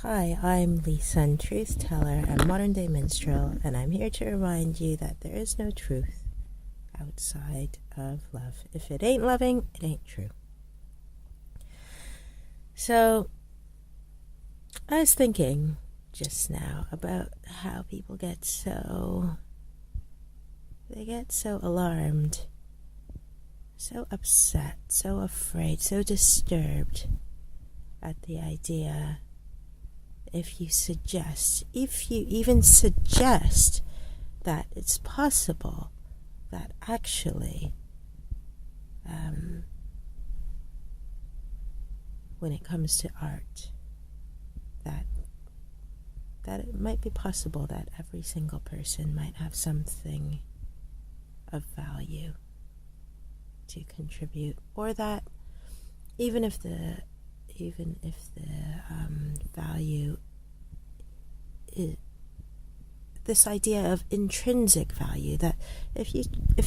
Hi, I'm LeeSun Truth Teller, a modern day minstrel, and I'm here to remind you that there is no truth outside of love. If it ain't loving, it ain't true. So, I was thinking just now about how people get so alarmed, so upset, so afraid, so disturbed at the idea if you even suggest that it's possible that actually when it comes to art that it might be possible that every single person might have something of value to contribute, or that even if the value is this idea of intrinsic value, that if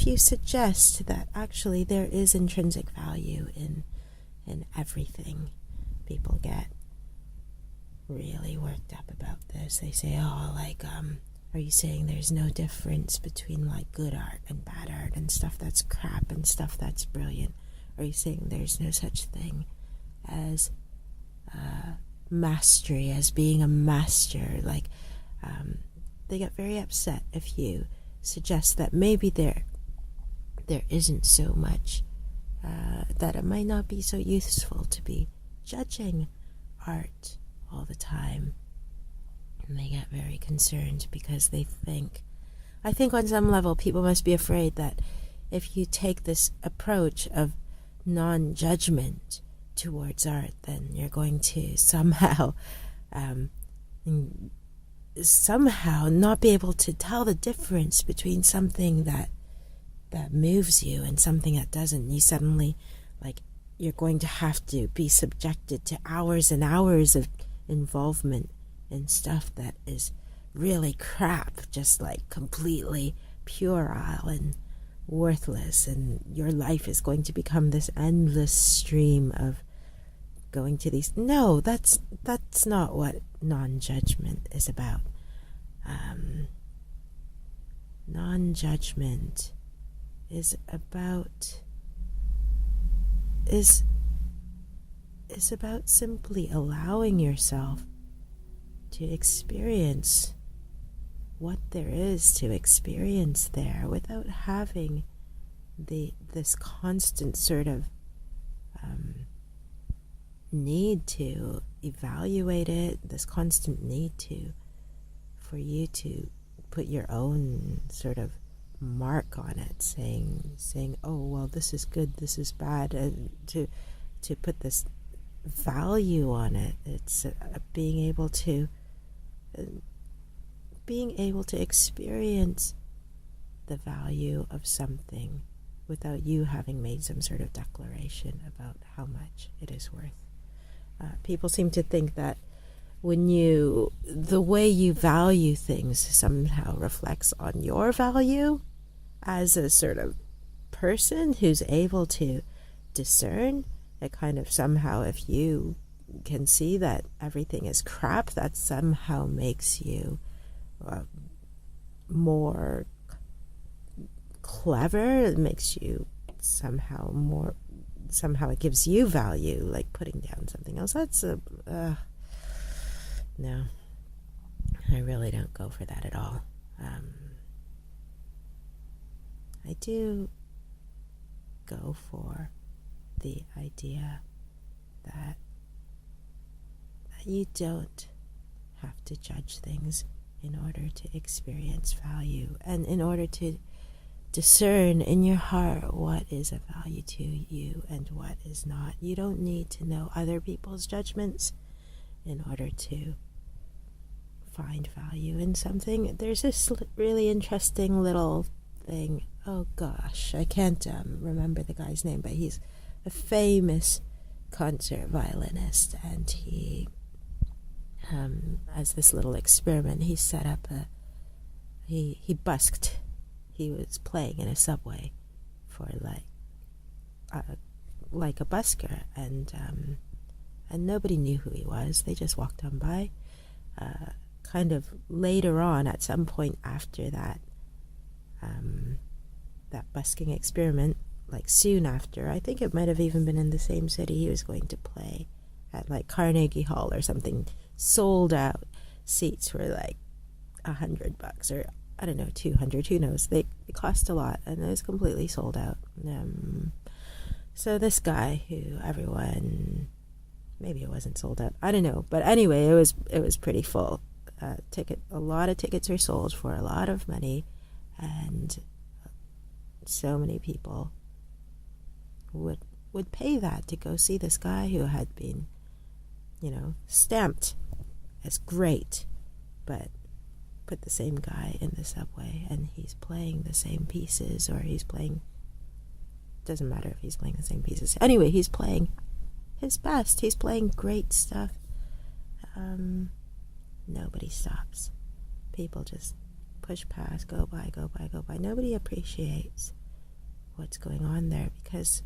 you suggest that actually there is intrinsic value in everything, people get really worked up about this. They say, are you saying there's no difference between like good art and bad art and stuff that's crap and stuff that's brilliant? Are you saying there's no such thing as mastery, as being a master? They get very upset if you suggest that maybe there isn't so much, that it might not be so useful to be judging art all the time. And they get very concerned because I think on some level people must be afraid that if you take this approach of non-judgment towards art, then you're going to somehow not be able to tell the difference between something that moves you and something that doesn't. You suddenly, you're going to have to be subjected to hours and hours of involvement in stuff that is really crap, just completely puerile and worthless, and your life is going to become this endless stream of going to these. No, that's not what non-judgment is about. Non-judgment is about simply allowing yourself to experience what there is to experience there without having this constant sort of need to evaluate it, this constant need for you to put your own sort of mark on it, saying, oh well, this is good, this is bad, and to put this value on it. It's being able to experience the value of something without you having made some sort of declaration about how much it is worth. People seem to think that the way you value things somehow reflects on your value as a sort of person who's able to discern. It kind of somehow, if you can see that everything is crap, that somehow makes you more clever. It makes you somehow it gives you value, like putting down something else. That's no, I really don't go for that at all. I do go for the idea that you don't have to judge things in order to experience value, and in order to discern in your heart what is of value to you and what is not. You don't need to know other people's judgments in order to find value in something. There's this really interesting little thing. Oh gosh, I can't remember the guy's name, but he's a famous concert violinist, and he as this little experiment, he set up he busked. He was playing in a subway for like a busker, and nobody knew who he was. They just walked on by, kind of later on, at some point after that, that busking experiment, like soon after, I think it might have even been in the same city, he was going to play at like Carnegie Hall or something, sold out. Seats were like $100 or I don't know, 200, who knows, they cost a lot, and it was completely sold out. So this guy, who everyone, maybe it wasn't sold out, I don't know, but anyway, it was pretty full. A lot of tickets are sold for a lot of money, and so many people would pay that to go see this guy who had been, stamped as great, but put the same guy in the subway, and he's playing the same pieces, or doesn't matter if he's playing the same pieces. Anyway, he's playing his best. He's playing great stuff. Nobody stops. People just push past, go by, go by, go by. Nobody appreciates what's going on there because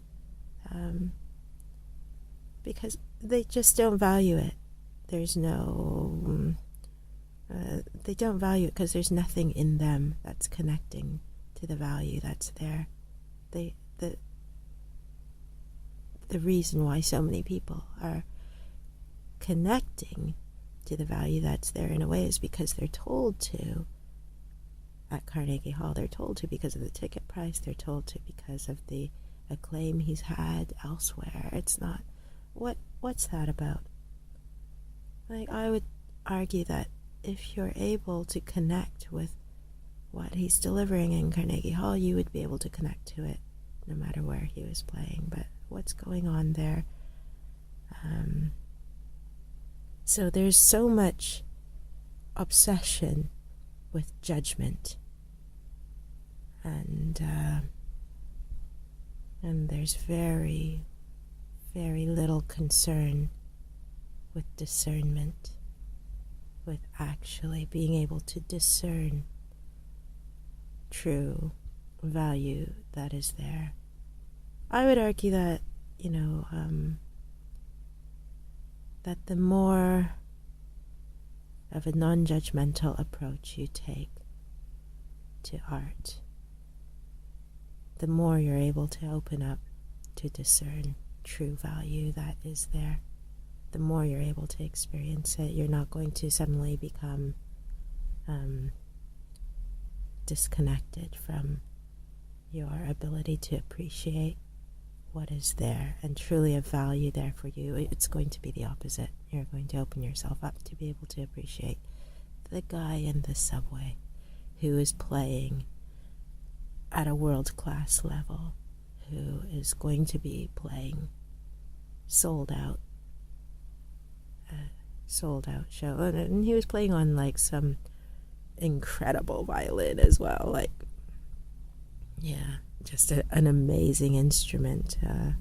they just don't value it. There's no... they don't value it because there's nothing in them that's connecting to the value that's there. The reason why so many people are connecting to the value that's there in a way is because they're told to. At Carnegie Hall, they're told to because of the ticket price. They're told to because of the acclaim he's had elsewhere. It's not... What's that about? Like, I would argue that if you're able to connect with what he's delivering in Carnegie Hall, you would be able to connect to it no matter where he was playing. But what's going on there? So there's so much obsession with judgment, and there's very, very little concern with discernment, with actually being able to discern true value that is there. I would argue that, that the more of a non-judgmental approach you take to art, the more you're able to open up to discern true value that is there. The more you're able to experience it, you're not going to suddenly become disconnected from your ability to appreciate what is there and truly of value there for you. It's going to be the opposite. You're going to open yourself up to be able to appreciate the guy in the subway who is playing at a world-class level, who is going to be playing sold out show, and he was playing on like some incredible violin as well, like, yeah, just an amazing instrument, and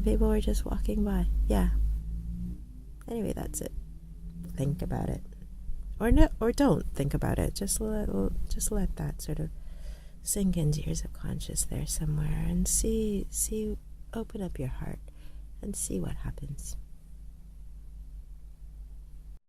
people were just walking by. Yeah. Anyway, that's it. Think about it, or no, or don't think about it. Just let that sort of sink into your subconscious there somewhere, and see, open up your heart and see what happens.